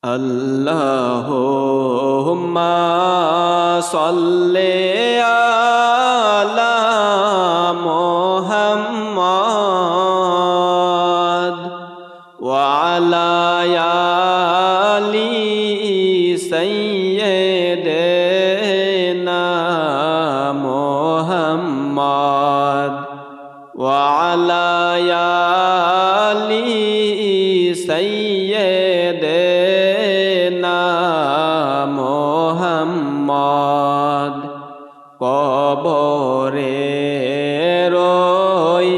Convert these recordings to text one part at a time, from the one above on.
আল্লাহুম্মা সাল্লি আলা মুহাম্মাদ ওয়া আলা আলি সাইয়্যিদিনা মুহাম্মাদ ওয়া আলা আলি সাইয়্যিদিনা মুহাম্মাদ কবরে রই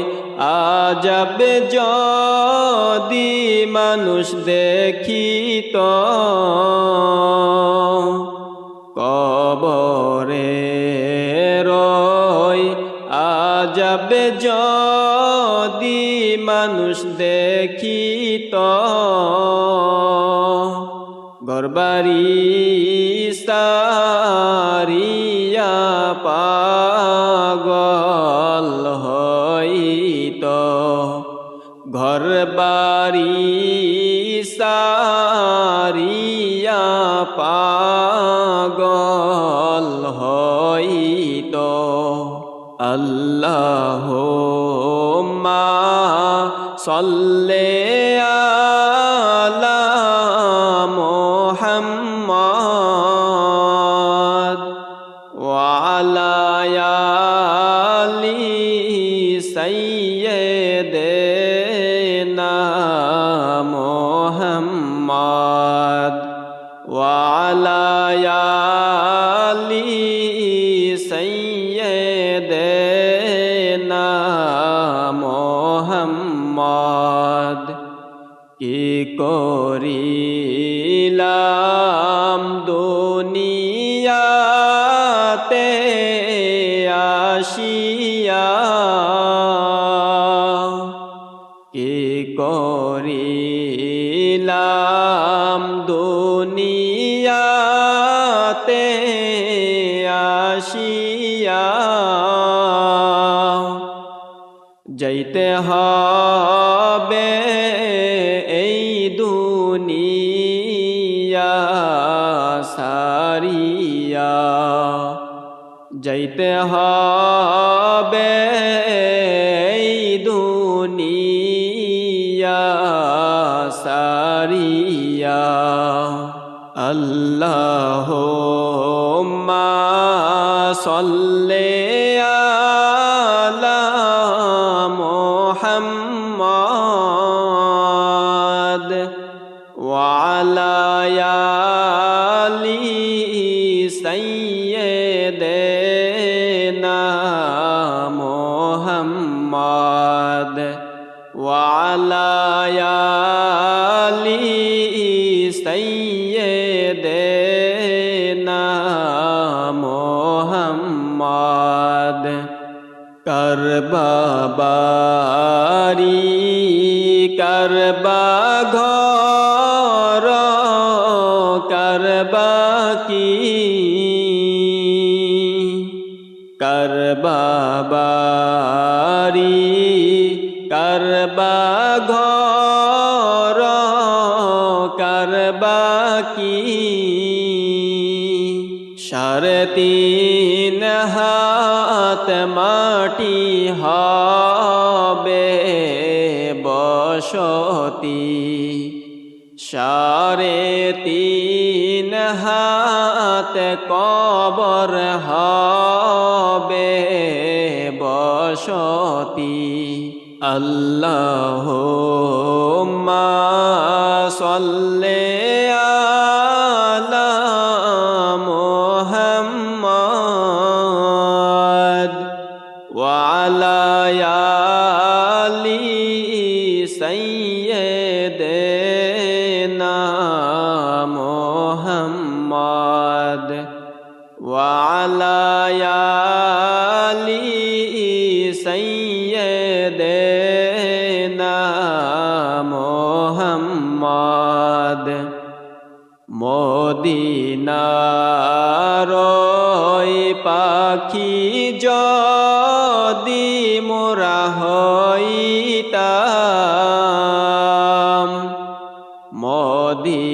আজব যদি মানুষ দেখিত কবরে রই আজব যদি মানুষ দেখিত ঘরবাড়ি সারিয়া পাগল হইত ঘরবাড়ি সারিয়া পাগল হইত আল্লাহুম্মা সাল্লি আলা মুহাম্মাদ ওয়া আলা আলি সাইয়্যিদিনা মুহাম্মাদ ওয়া আলা আলি সাইয়্যিদিনা মুহাম্মাদ কি করিলাম দুনিয়াতে আসিয়া কি করিলাম দুনিয়াতে আসিয়া যাইতে হবে এই দুনিয়া সারিয়া যাইতে হবে এই দুনিয়া সারিয়া আল্লাহুম্মা সাল্লি আলা মুহাম্মাদ ওয়া আলা আলি সাইয়্যিদিনা মুহাম্মাদ ওয়া আলা আলি সাইয়্যিদিনা মুহাম্মাদ করবাবারি করবা ঘর করবা কি করবাবারি করবা ঘর করবা কি সাড়ে তিন হাত মাটি হবে বসতি সাড়ে তিন হাত কবর হবে বসতি আল্লাহুম্মা সাল্লি আলা মুহাম্মাদ ওয়া আলা আলি সাইয়্যিদিনা মুহাম্মাদ ওয়া আলা আলি সাইয়্যিদিনা মুহাম্মাদ মদিনার পাখি যদি মোরা হইতাম মদিনার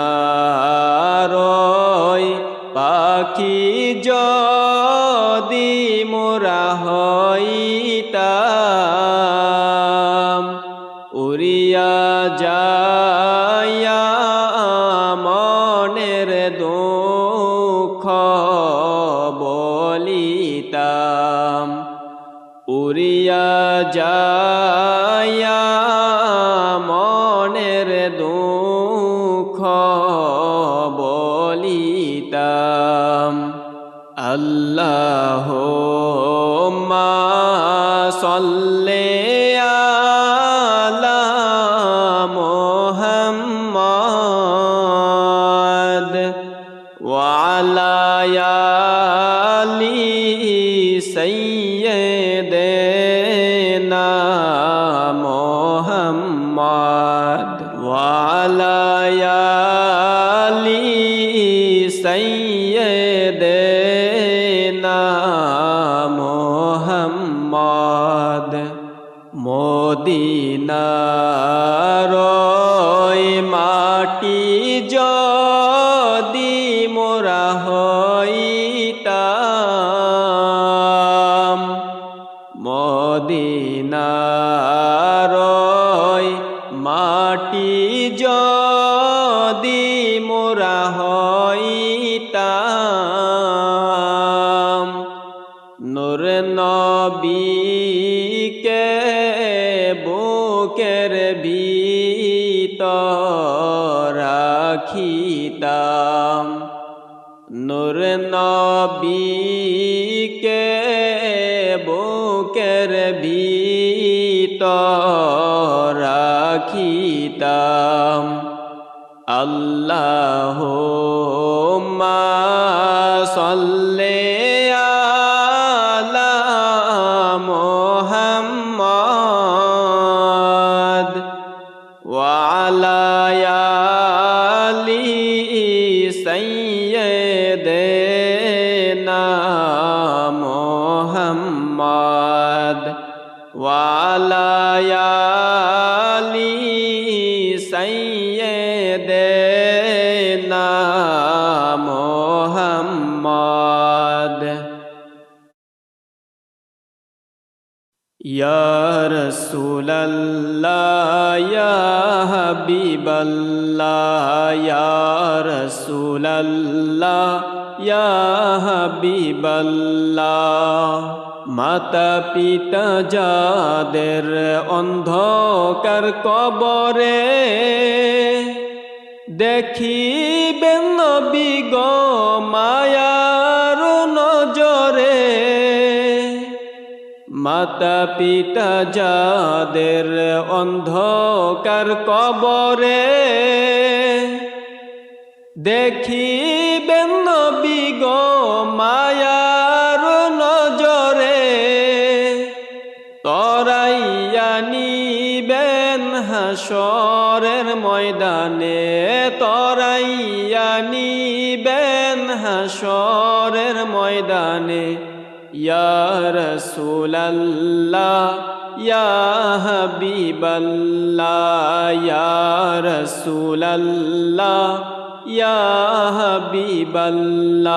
মদিনার ওই পাখি যদি মোরা হইতাম, উড়িয়া যাইয়া মনের দুঃখ বলিতাম, উড়িয়া যাইয়া মনের দুঃখ বলিতাম। আল্লাহুম্মা সাল্লি আলা মুহাম্মাদ ওয়া আলা আলি সাইয়্যিদিনা মুহাম্মাদ ওয়া আলা আলি সাইয়্যিদিনা মুহাম্মাদ। মদিনার ওই মাটি যদি মোরা হইতাম, মদিনার ওই মাটি যদি মোরা হইতাম, নূর নবীকে বুকের ভিতর রাখিতাম, নূর নবীকে বুকের ভিতর রাখিতাম। আল্লাহুম্মা সাল্লি আলা মুহাম্মাদ ওয়া আলা আলি সাইয়্যিদিনা মুহাম্মাদ ওয়া আলা আলি সাইয়্যিদিনা মুহাম্মাদ। ইয়া রাসূলাল্লাহ ইয়া হাবিবাল্লাহ, ইয়া রাসূলাল্লাহ ইয়া হাবিবাল্লাহ। মাতা পিতা যাদের অন্ধকার কবরে, দেখিবেন নবী গো মায়ার নজরে। মাতা পিতা যাদের অন্ধকার কবরে, দেখিবেন নবী গো মায়ার নজরে। তরাইয়া নিবেন হাসরের ময়দানে, তরাইয়া নিবেন হাসরের ময়দানে। ইয়া রাসূলাল্লাহ ইয়া হাবিবাল্লাহ, ইয়া রাসূলাল্লাহ ইয়া হাবিবাল্লাহ।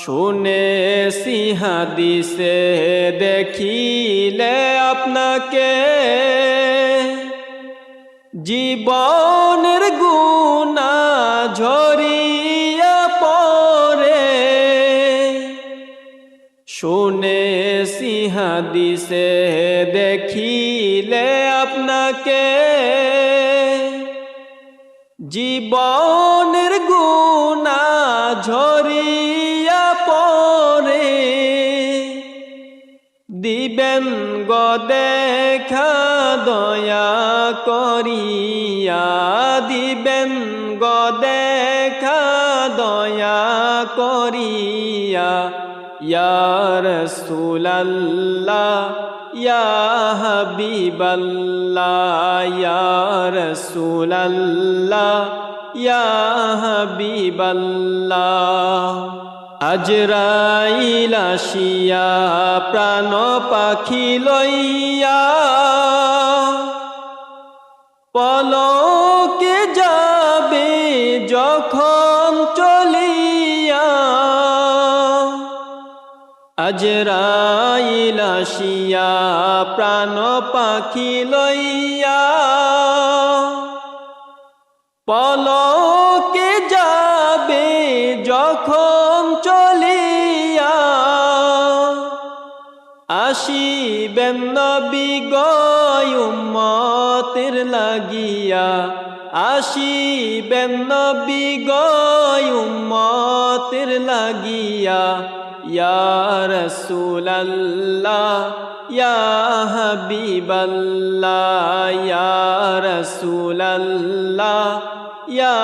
শুনেছি হাদিসে দেখিলে আপনাকে, জীবনের গুনাহ ঝরিয়া পড়ে। শুনেছি হাদিসে দেখিলে আপনাকে, জীবনের গুনাহ ঝরিয়া পড়ে। দিবেন গো দেখা দয়া করিয়া, দিবেন গো দেখা দয়া করিয়া। ইয়া রাসূলাল্লাহ ইয়া হাবিবাল্লাহ, ইয়া রাসূলাল্লাহ ইয়া হাবিবাল্লাহ। আজরাইল আসিয়া প্রাণ পাখি লইয়া, পলকে যাব আজরাইল আসিয়া প্রাণ পাখি লইয়া পলকে যাবে যখন চলিয়া আসিবেন নবী গো উম্মতের লাগিয়া আসিবেন নবী গো উম্মতের লাগিয়া ইয়া রাসূলুল্লাহ ইয়া হাবিবাল্লাহ ইয়া রাসূলুল্লাহ ইয়া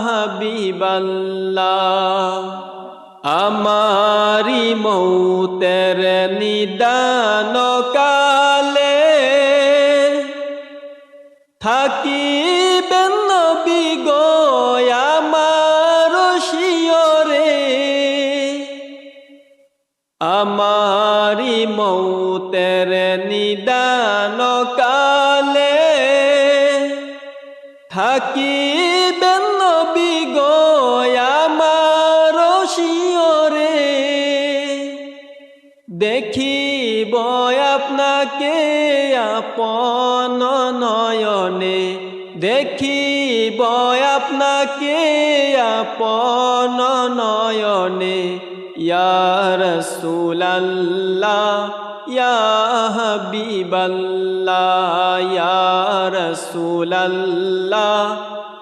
হাবিবাল্লাহ আমারি মৌতের নিদান কালে থাকিবেন নবী গো আমার শিয়রে আমারি মৌতের নিদান কালে থাকিবেন নবী গো আমার শিয়রে দেখিব আপনাকে আপন নয়নে দেখিব আপনাকে আপন নয়নে ইয়া রাসূলুল্লাহ ইয়া হাবিবাল্লাহ ইয়া রাসূলুল্লাহ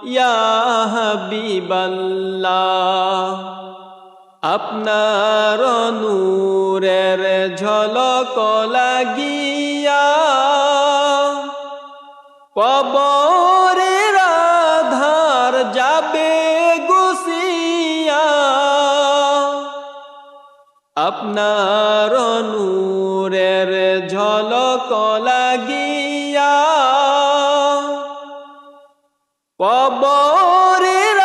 ইয়া হাবিবাল্লাহ আপনার নূরের ঝলক লাগিয়া কবরের আধার যাবে গুছিয়া আপনার নূরের ঝলক লাগিয়া কবরের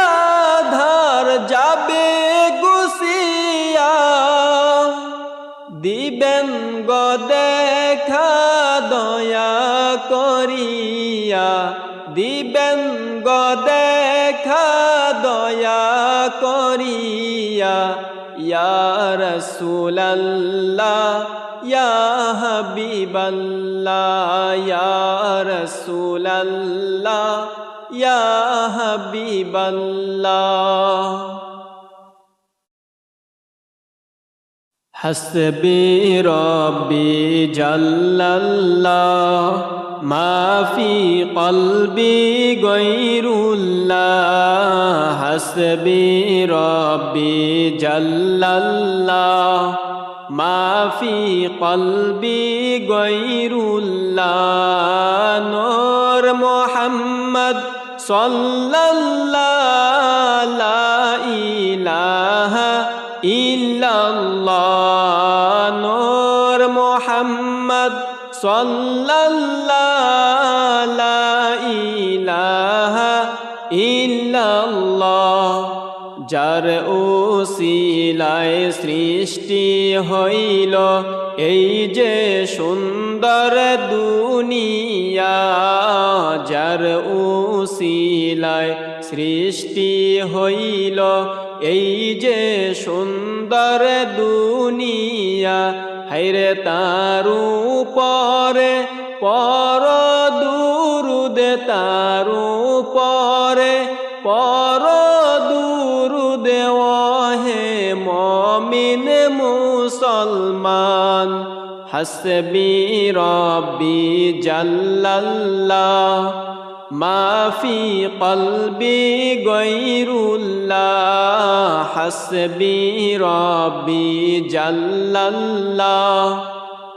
আধার যাবে গুছিয়া দিবেন গো দেখা দয়া করিয়া দিবেন গো দেখা দয়া করিয়া ইয়া রাসূলুল্লাহ ইয়া হাবিবাল্লাহ ইয়া রাসূলুল্লাহ ইয়া হাবিবাল্লাহ হাসবি রব্বি জাল্লাল্লাহ মা ফি কলবি গায়রুল্লাহ হাসবি রব্বি জাল্লাল্লাহ মা ফি কলবি গায়রুল্লাহ নূর মুহাম্মদ সাল্লাল্লাহু লা ইলাহা ইল্লাল্লাহ নূর মুহাম্মদ সাল্লাল্লাহু লা ইলাহা ইল্লাল্লাহ যার ওসিলায় সৃষ্টি হইল এই যে সুন্দর দুনিয়া যার ওসিলায় সৃষ্টি হইল এই যে সুন্দর দুনিয়া হায়রে তার উপরে পর দুরুদ তার উপরে পর দুরুদ ওহে মুমিন মুসলমান হাসবি রব্বি জাল্লাল্লাহ মা ফি কলবি গায়রুল্লাহ হাসবি রব্বি জাল্লাল্লাহ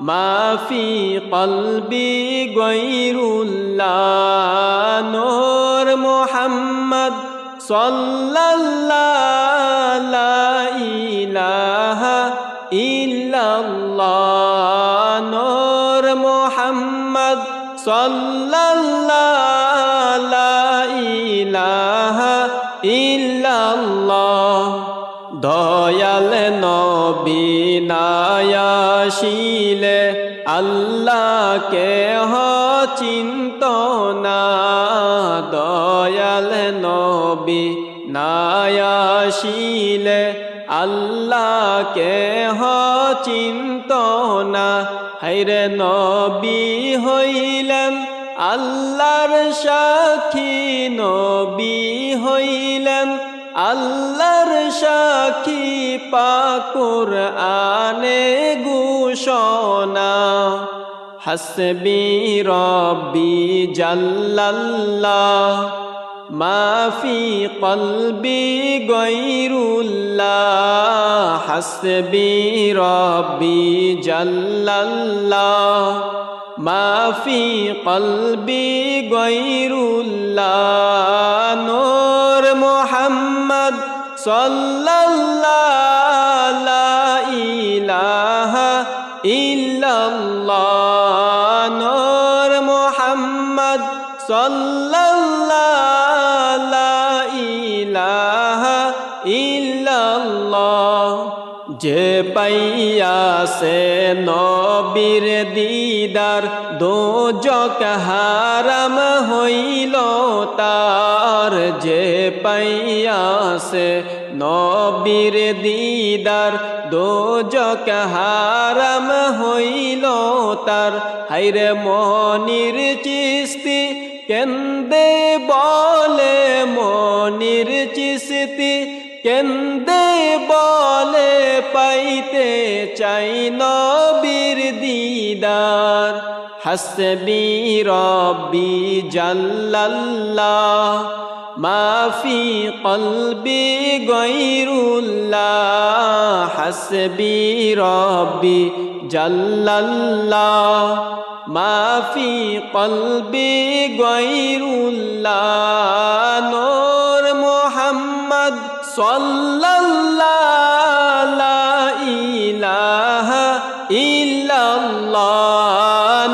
মা ফি কলবি গায়রুল্লাহ নূর মুহাম্মদ সাল্লাল্লাহু লা ইলাহা ইল্লাল্লাহ নূর মুহাম্মদ সাল্লাল্লাহু লা ইলাহা ইল্লাল্লাহ দয়াল নবী নায়াশিলে আল্লাহকে চিন্ত না দয়াল নবী নায়াশিলে আল্লাহকে চিন্ত না। হায়রে নবী হইলেন আল্লাহর সাক্ষী, নবী হইলেন আল্লাহর সাক্ষী, পাক কুরআনে ঘোষণা। হাসবি রব্বি জাল্লাল্লাহ মা ফি কলবি গায়রুল্লাহ। হাসবি রব্বি জাল্লাল্লাহ মা ফি কলবি গায়রুল্লাহ। নূর মুহাম্মদ সাল্লাল্লাহু লা ইলাহা ইল্লাল্লাহ। নূর মুহাম্মদ সাল্লাল্লাহু লা ইলাহা ইল্লাল্লাহ। যে পাইয়াছে নবীর দিদার, দোজখ হারাম হইল তার। যে পাইয়াছে নবীর দিদার, দোজখ হারাম হইল তার। হায়রে মনির চিশতি কেন্দে বলে, মনির চিশতি কেন্দে বলে, পাইতে চাই নবীর দিদার। হাসবি রব্বি জাল্লাল্লাহ মা ফি কলবি গায়রুল্লাহ। হাসবি রব্বি জাল্লাল্লাহ মা ফি কলবি গায়রুল্লাহ। নূর মুহাম্মদ সাল্লাল্লাহু লা ইলাহা ইল্লাল্লাহ।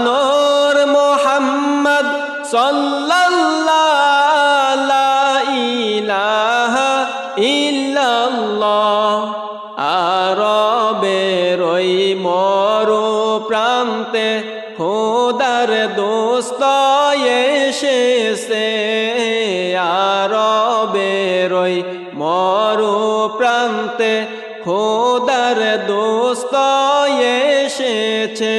নূর মুহাম্মদ সাল্লাল্লাহু লা ইলাহা ইল্লাল্লাহ। আরবের ওই মরু প্রান্তে খোদার দোস্ত এসেছে। আরবের ওই মরু প্রান্তে খোদার দোস্ত এসেছে।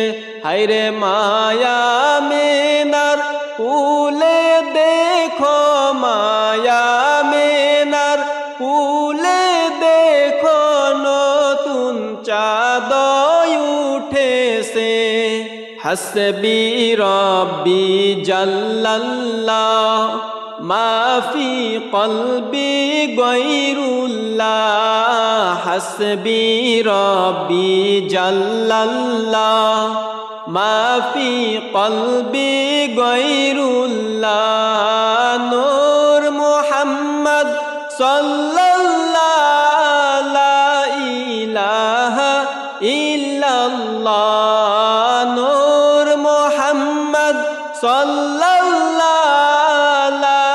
হায়রে মায়া মেনার কুলে দেখো, মায়া মেনার কুলে দেখো, নতুন চাঁদ উঠেছে। হাসবি রব্বি জাল্লাল্লাহ মা ফি কলবি গায়রুল্লাহ। হাসবি রব্বি জাল্লাল্লাহ মা ফি কলবি গায়রুল্লাহ। নূর মুহাম্মদ সাল্লাল্লাহু লা ইলাহা ইল্লাল্লাহ। নূর মুহাম্মদ সাল্লাল্লাহু লা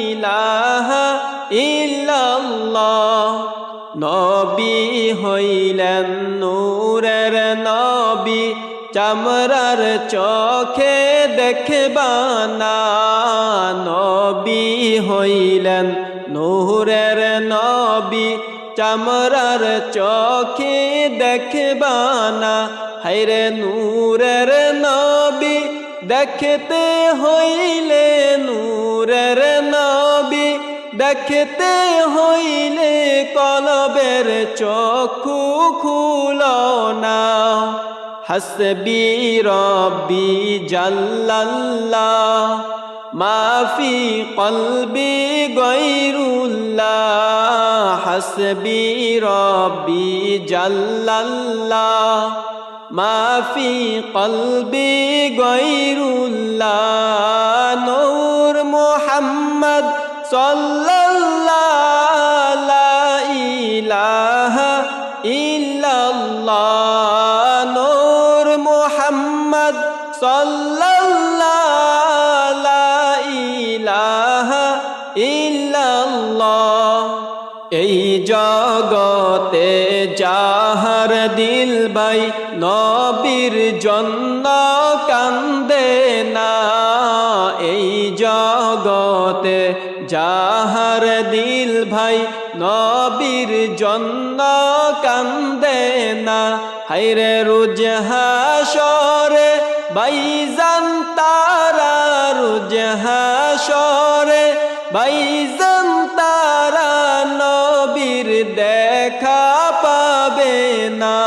ইলাহা ইল্লাল্লাহ। নবী হইলেন নূরের নবী, চামড়ার চোখে দেখবা না। নবী হইলেন নূরের নবী, চামড়ার চোখে দেখবা না। হায়রে নূরের নবী দেখতে হইলে, নূরের নবী দেখতে হইলে, কলবের চক্ষু খুলো না। হাসবি রব্বি জাল্লাল্লাহ মা ফি কলবি গায়রুল্লাহ। হাসবি রব্বি জাল্লাল্লাহ মা ফি কলবি গায়রুল্লাহ। নূর মুহাম্মদ সাল্লাল্লাহু লা ইলাহা ইল্লাল্লাহ। নূর মুহাম্মদ সাল্লাল্লাহু লা ইলাহা ইল্লাল্লাহ। এই জগতে যাহার দিল ভাই নবীর জন্য কান্দে না। এই জগতে যাহার দিল ভাই নবীর জন্য কান্দে না হায়রে রোজ হাসরে ভাইজান তারা রোজ হাসরে ভাইজান তারা নবীর দেখা পাবে না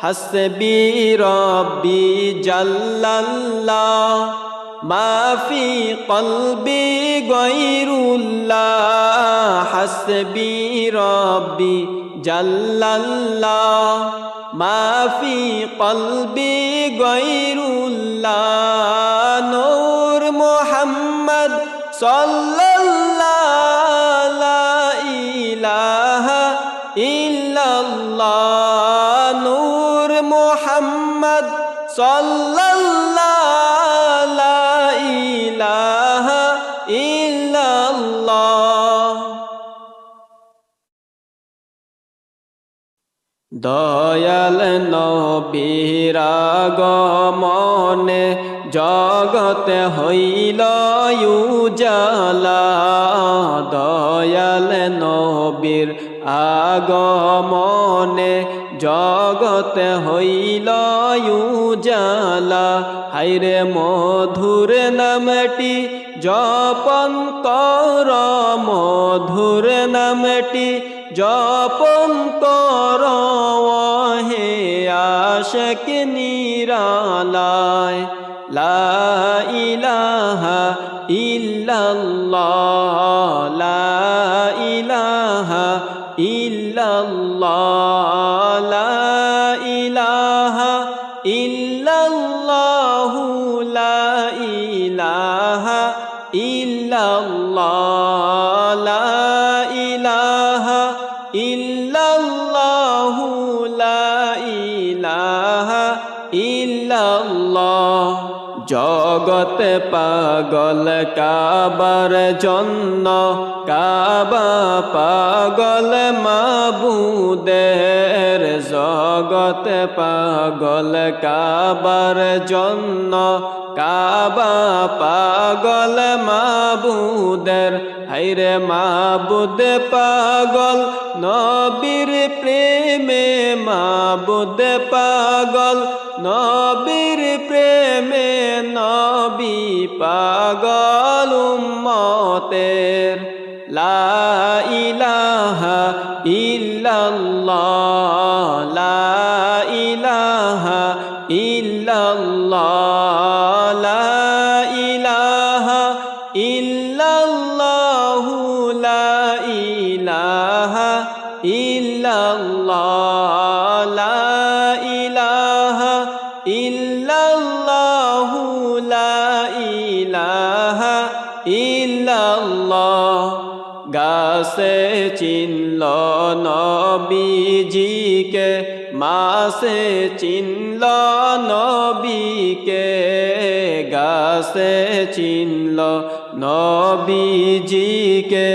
হাসবি রব্বি জাল্লাল্লাহ মাফি কলবি গৈরুল্লাহ হাসবি রব্বি জাল্লাল্লাহ মাফি কলবি গৈরুল্লাহ নূর মুহাম্মদ সাল্লাল্লাহু লা ইলাহা ইল্লাল্লাহ নূর মুহাম্মদ সাল্লাল্লাহু লা ইলাহা ইল্লাল্লাহ দয়াল নবীর আগমনে জগতে হইল উজালা দয়াল নবীর আগমনে জগতে হইল উজালা হায়রে মধুর নামটি জপন কর মধুর নামটি জপন কর হে আশিক নিরালায় লা ইলাহা ইল্লাল্লাহ লা ইলাহা ইল্লাল্লাহ লা ইলাহা ইল্লাল্লাহ লা ইলাহা ইল্লাল্লাহ লা ইলাহা ইল্লাল্লাহ লা ইলাহা ইল্লাল্লাহ জগত পাগল কাবার জন্য কাবা পাগল মাবুদের জগত পাগল কাবার জন্য কাবা পাগল মাবুদের হায়রে মাবুদ পাগল নবীর প্রেমে মাবুদ পাগল নবীর প্রেমে নবী পাগল উম্মতের লা ইলাহা ইল্লাল্লাহ লা ইলাহা ইল্লাল্লাহ লা ইলাহা ইল্লাল্লাহ লা ইলাহা ইল্লাল্লাহ লা ইলাহা ইল্লাল্লাহ লা ইলাহা ইল্লাল্লাহ গাছে চিনল নবীজিকে মাসে চিনল নবীকে গাছে চিনল নবীজিকে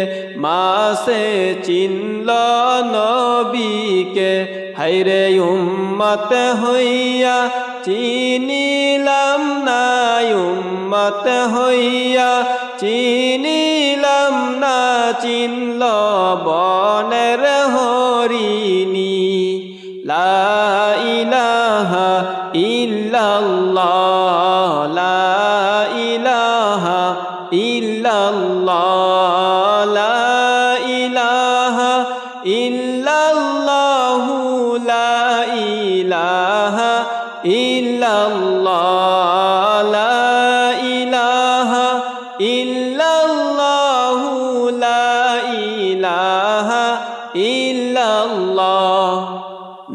মাসে চিনল নবীকে হায়রে উম্মত হইয়া চিনিলাম না উম্মত হইয়া চিনিলাম না চিনল বনের হরিণী লা ইলাহা ইল্লাল্লাহ লা ইলাহা ইল্লাল্লাহ লা ইলাহা ইল্লাল্লাহ লা ইলাহা ইল্লাল্লাহ লা ইলাহা ইল্লাল্লাহ লা ইলাহা ইল্লাল্লাহ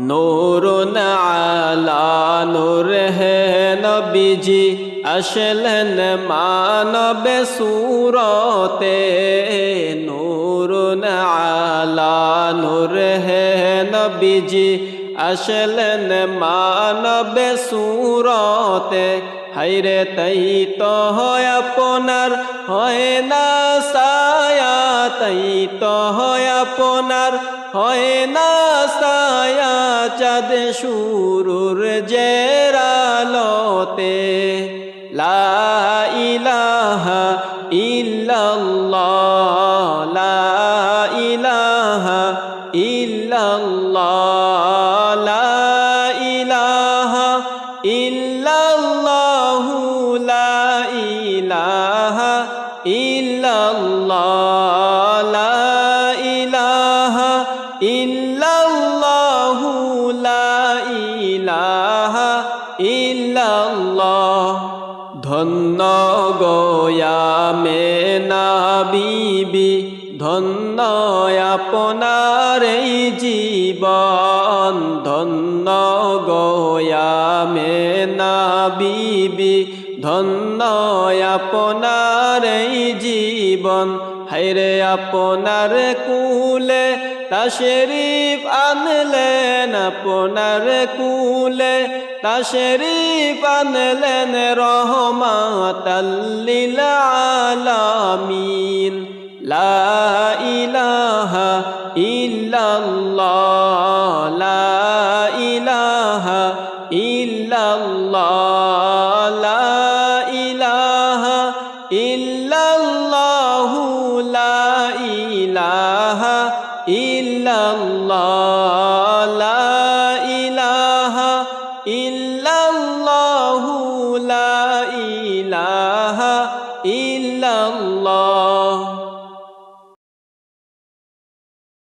নূরুন আলা নূর হে নবীজি আসলেন মানব সুরতে নূরুন আলা নূর হে নবীজি আসলেন মানব সুরতে হায়রে তাই তো হয় আপনার হয় না সায়া তাই তো হয় আপনার হয় না সায়া চাঁদ শুরুর জেরালতে লা ইলাহা ইল্লাল্লাহ লা ইল্লাল্লাহ লা ইলাহা ইল্লাল্লাহু লা ইলাহা ইল্লাল্লাহ লা ইলাহা ইল্লাল্লাহু লা ইলাহা ইল্লাল্লাহ ধন্য গোয়ামে না বিবি ধন্য আপনার এই জীবন ধন্য গোয়ামে না বিবি ধন্য আপনার এই জীবন হায়রে আপনার কুলে তাশরীফ আনলেন আপনার কুলে তাশরীফ আনলেন রহমাতাল লিল আলামিন লা ইলাহা ইল্লাল্লাহ লা ইলাহা ইল্লাল্লাহ লা ইলাহা ইল্লাল্লাহু লা ইলাহা ইল্লাল্লাহ